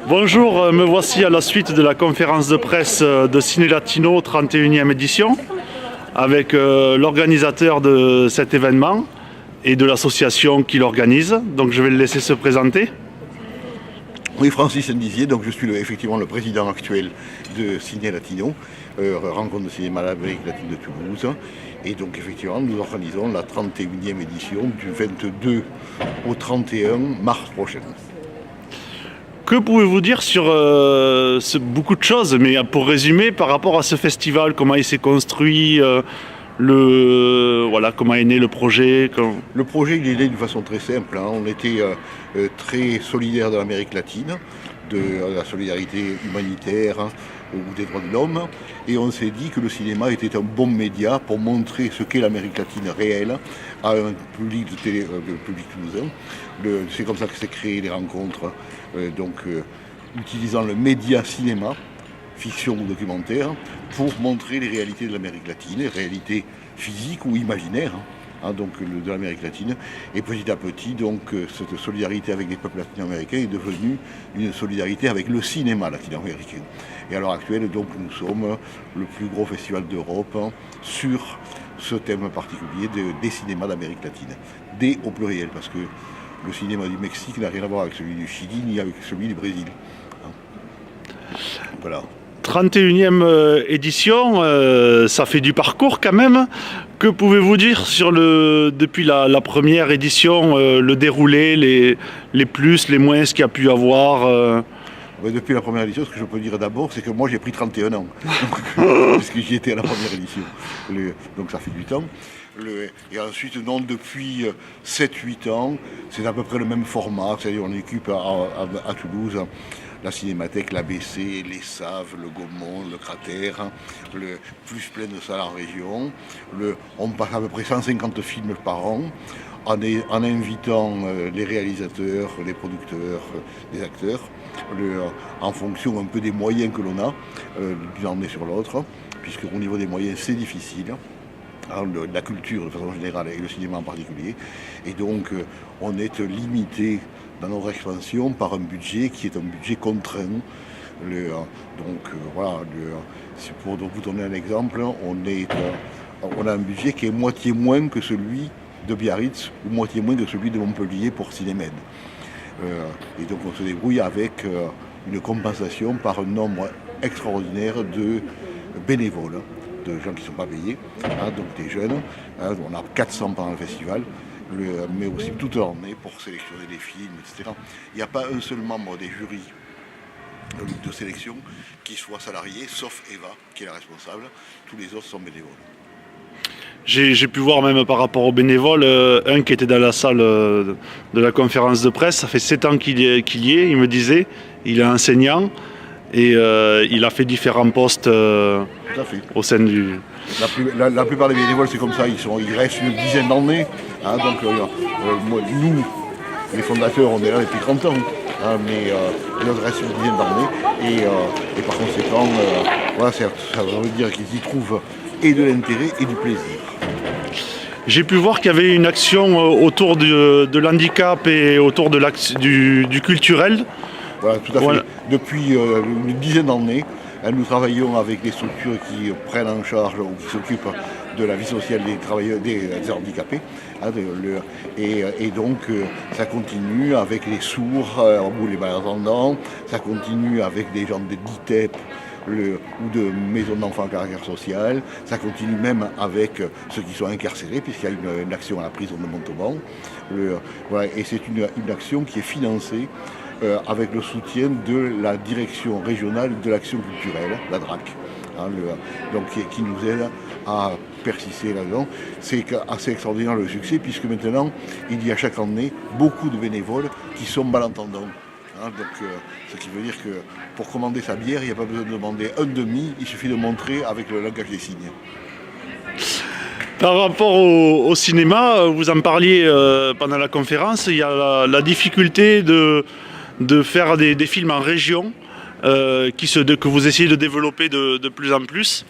Bonjour, me voici à la suite de la conférence de presse de Ciné Latino 31e édition avec l'organisateur de cet événement et de l'association qui l'organise. Donc je vais le laisser se présenter. Oui, Francis Ndizier, donc je suis effectivement le président actuel de Ciné Latino, rencontre de cinéma d'Amérique latine de Toulouse. Et donc effectivement, nous organisons la 31e édition du 22 au 31 mars prochain. Que pouvez-vous dire sur beaucoup de choses, mais pour résumer, par rapport à ce festival, comment il s'est construit, comment est né le projet Le projet, il est né d'une façon très simple. On était très solidaires de l'Amérique latine, de la solidarité humanitaire ou des droits de l'homme. Et on s'est dit que le cinéma était un bon média pour montrer ce qu'est l'Amérique latine réelle à un public public toulousain. C'est comme ça que s'est créé les rencontres, utilisant le média cinéma, fiction ou documentaire, pour montrer les réalités de l'Amérique latine, les réalités physiques ou imaginaires de l'Amérique latine. Et petit à petit, cette solidarité avec les peuples latino-américains est devenue une solidarité avec le cinéma latino-américain. Et à l'heure actuelle, nous sommes le plus gros festival d'Europe sur ce thème particulier des cinémas d'Amérique latine. Des au pluriel, parce que le cinéma du Mexique n'a rien à voir avec celui du Chili ni avec celui du Brésil. Voilà. 31e édition, ça fait du parcours quand même. Que pouvez-vous dire sur depuis la première édition, le déroulé, les plus, les moins, ce qu'il y a pu avoir Depuis la première édition, ce que je peux dire d'abord, c'est que moi j'ai pris 31 ans, puisque j'y étais à la première édition. Donc ça fait du temps. Et ensuite, depuis 7-8 ans, c'est à peu près le même format, c'est-à-dire on occupe à Toulouse la Cinémathèque, l'ABC, les Saves, le Gaumont, le Cratère, plus plein de salles en région. On passe à peu près 150 films par an, en invitant les réalisateurs, les producteurs, les acteurs, en fonction un peu des moyens que l'on a d'une année sur l'autre, puisque au niveau des moyens c'est difficile. La culture de façon générale et le cinéma en particulier. Et donc on est limité dans notre expansion par un budget qui est un budget contraint. Pour vous donner un exemple, on a un budget qui est moitié moins que celui de Biarritz ou moitié moins que celui de Montpellier pour Cinémed. Et donc on se débrouille avec une compensation par un nombre extraordinaire de bénévoles, de gens qui ne sont pas payés, donc des jeunes. On a 400 pendant le festival, mais aussi toute l'année pour sélectionner des films, etc. Il n'y a pas un seul membre des jurys de sélection qui soit salarié, sauf Eva, qui est la responsable. Tous les autres sont bénévoles. J'ai pu voir même par rapport aux bénévoles, un qui était dans la salle de la conférence de presse, ça fait 7 ans qu'il y est, il me disait, il est enseignant et il a fait différents postes au sein du... La plupart des bénévoles c'est comme ça, ils restent une dizaine d'années. Nous, les fondateurs, on est là depuis 30 ans. Mais il reste une dizaine d'années et par conséquent, ça veut dire qu'ils y trouvent et de l'intérêt et du plaisir. J'ai pu voir qu'il y avait une action autour de l'handicap et autour du culturel. Voilà, tout à fait. Depuis une dizaine d'années, nous travaillons avec des structures qui prennent en charge ou qui s'occupent de la vie sociale des travailleurs, des handicapés. Et donc ça continue avec les sourds ou les malentendants, ça continue avec des gens de DITEP ou de maisons d'enfants à caractère social, ça continue même avec ceux qui sont incarcérés, puisqu'il y a une action à la prison de Montauban. Et c'est une action qui est financée avec le soutien de la direction régionale de l'action culturelle, la DRAC, qui nous aide à persister là-dedans. C'est assez extraordinaire le succès, puisque maintenant, il y a chaque année beaucoup de bénévoles qui sont malentendants. Ce qui veut dire que pour commander sa bière, il n'y a pas besoin de demander un demi, il suffit de montrer avec le langage des signes. Par rapport au cinéma, vous en parliez pendant la conférence, il y a la difficulté de faire des films en région que vous essayez de développer de plus en plus.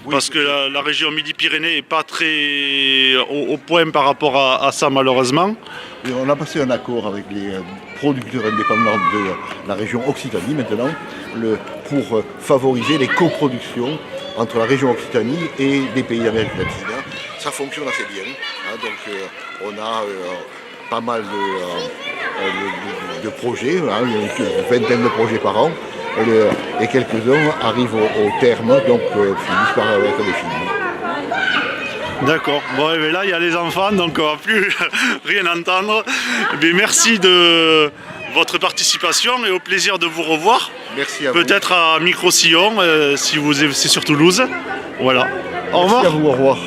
Oui, parce que la région Midi-Pyrénées n'est pas très au point par rapport à ça malheureusement. Et on a passé un accord avec les producteurs indépendants de la région Occitanie maintenant, pour favoriser les coproductions entre la région Occitanie et des pays d'Amérique latine. Ça fonctionne assez bien. Donc on a pas mal de projets, une vingtaine de projets par an, et quelques-uns arrivent au terme, donc finissent par être des films. D'accord. Bon, et là, il y a les enfants, donc on va plus rien entendre. Mais merci de votre participation et au plaisir de vous revoir. Merci à vous. Peut-être à Micro-Sillon, si vous c'est sur Toulouse. Voilà. Au revoir. Merci à vous, au revoir.